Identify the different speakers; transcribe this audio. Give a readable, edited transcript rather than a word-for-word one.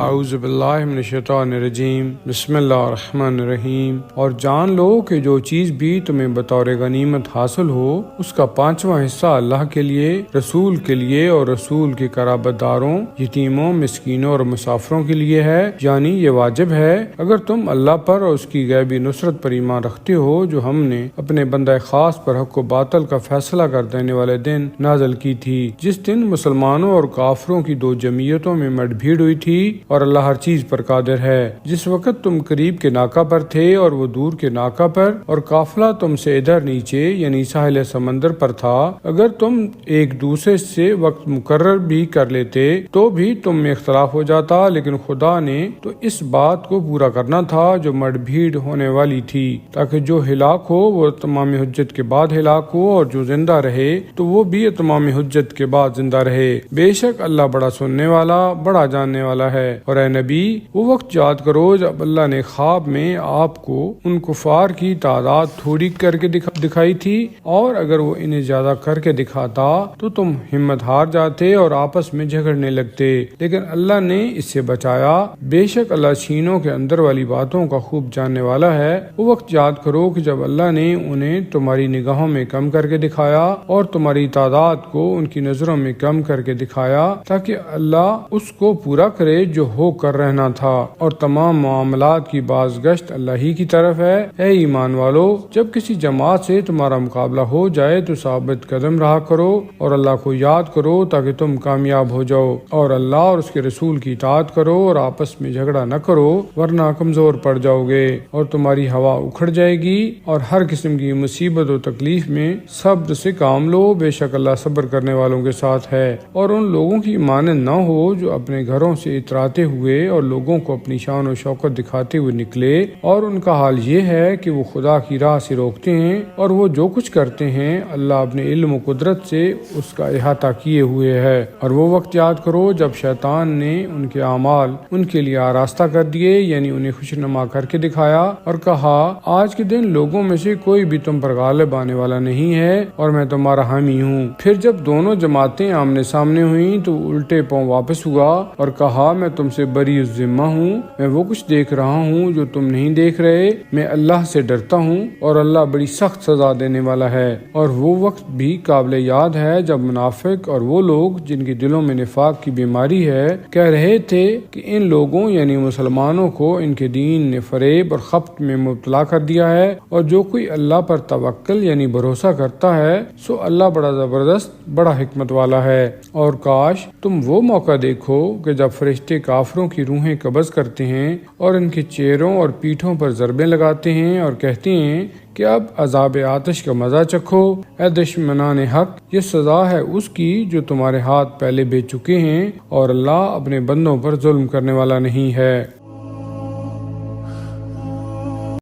Speaker 1: اعوذ باللہ من الشیطان الرجیم بسم اللہ الرحمن الرحیم۔ اور جان لو کہ جو چیز بھی تمہیں بطور غنیمت حاصل ہو اس کا 5واں حصہ اللہ کے لیے، رسول کے لیے اور رسول کے قرابت داروں، یتیموں، مسکینوں اور مسافروں کے لیے ہے، یعنی یہ واجب ہے اگر تم اللہ پر اور اس کی غیبی نصرت پر ایمان رکھتے ہو جو ہم نے اپنے بندہ خاص پر حق و باطل کا فیصلہ کر دینے والے دن نازل کی تھی، جس دن مسلمانوں اور کافروں کی دو جمعیتوں میں مٹ بھیڑ ہوئی تھی، اور اللہ ہر چیز پر قادر ہے۔ جس وقت تم قریب کے ناکہ پر تھے اور وہ دور کے ناکہ پر، اور قافلہ تم سے ادھر نیچے یعنی ساحل سمندر پر تھا، اگر تم ایک دوسرے سے وقت مقرر بھی کر لیتے تو بھی تم میں اختلاف ہو جاتا، لیکن خدا نے تو اس بات کو پورا کرنا تھا جو مٹ بھیڑ ہونے والی تھی، تاکہ جو ہلاک ہو وہ تمام حجت کے بعد ہلاک ہو، اور جو زندہ رہے تو وہ بھی تمام حجت کے بعد زندہ رہے۔ بے شک اللہ بڑا سننے والا، بڑا جاننے والا ہے۔ اور اے نبی، وہ وقت یاد کرو جب اللہ نے خواب میں آپ کو ان کفار کی تعداد تھوڑی کر کے دکھائی تھی، اور اگر وہ انہیں زیادہ کر کے دکھاتا تو تم ہمت ہار جاتے اور آپس میں جھگڑنے لگتے، لیکن اللہ نے اس سے بچایا۔ بے شک اللہ سینوں کے اندر والی باتوں کا خوب جاننے والا ہے۔ وہ وقت یاد کرو کہ جب اللہ نے انہیں تمہاری نگاہوں میں کم کر کے دکھایا اور تمہاری تعداد کو ان کی نظروں میں کم کر کے دکھایا، تاکہ اللہ اس کو پورا کرے جو ہو کر رہنا تھا، اور تمام معاملات کی بازگشت اللہ ہی کی طرف ہے۔ اے ایمان والو، جب کسی جماعت سے تمہارا مقابلہ ہو جائے تو ثابت قدم رہا کرو اور اللہ کو یاد کرو تاکہ تم کامیاب ہو جاؤ، اور اللہ اور اس کے رسول کی اطاعت کرو اور آپس میں جھگڑا نہ کرو ورنہ کمزور پڑ جاؤ گے اور تمہاری ہوا اکھڑ جائے گی، اور ہر قسم کی مصیبت و تکلیف میں صبر سے کام لو، بے شک اللہ صبر کرنے والوں کے ساتھ ہے۔ اور ان لوگوں کی مانند نہ ہو جو اپنے گھروں سے اتراتے ہوئے اور لوگوں کو اپنی شان و شوکت دکھاتے ہوئے نکلے، اور ان کا حال یہ ہے کہ وہ خدا کی راہ سے روکتے ہیں، اور وہ جو کچھ کرتے ہیں اللہ اپنے علم و قدرت سے اس کا احاطہ کیے ہوئے ہے۔ اور وہ وقت یاد کرو جب شیطان نے ان کے اعمال ان کے لیے آراستہ کر دیے، یعنی انہیں خوشنما کر کے دکھایا اور کہا آج کے دن لوگوں میں سے کوئی بھی تم پر غالب آنے والا نہیں ہے اور میں تمہارا حامی ہوں۔ پھر جب دونوں جماعتیں آمنے سامنے ہوئیں تو الٹے پاؤں واپس ہوا اور کہا میں تم سے بری الذمہ ہوں، میں وہ کچھ دیکھ رہا ہوں جو تم نہیں دیکھ رہے، میں اللہ سے ڈرتا ہوں اور اللہ بڑی سخت سزا دینے والا ہے۔ اور وہ وقت بھی قابل یاد ہے جب منافق اور وہ لوگ جن کے دلوں میں نفاق کی بیماری ہے کہہ رہے تھے کہ ان لوگوں یعنی مسلمانوں کو ان کے دین نے فریب اور خبط میں مبتلا کر دیا ہے، اور جو کوئی اللہ پر توکل یعنی بھروسہ کرتا ہے سو اللہ بڑا زبردست، بڑا حکمت والا ہے۔ اور کاش تم وہ موقع دیکھو کہ جب فرشتے کافروں کی روحیں قبض کرتے ہیں اور ان کے چہروں اور پیٹھوں پر ضربیں لگاتے ہیں اور کہتے ہیں کہ اب عذاب آتش کا مزہ چکھو۔ اے دشمنان حق، یہ سزا ہے اس کی جو تمہارے ہاتھ پہلے بھیج چکے ہیں، اور اللہ اپنے بندوں پر ظلم کرنے والا نہیں ہے۔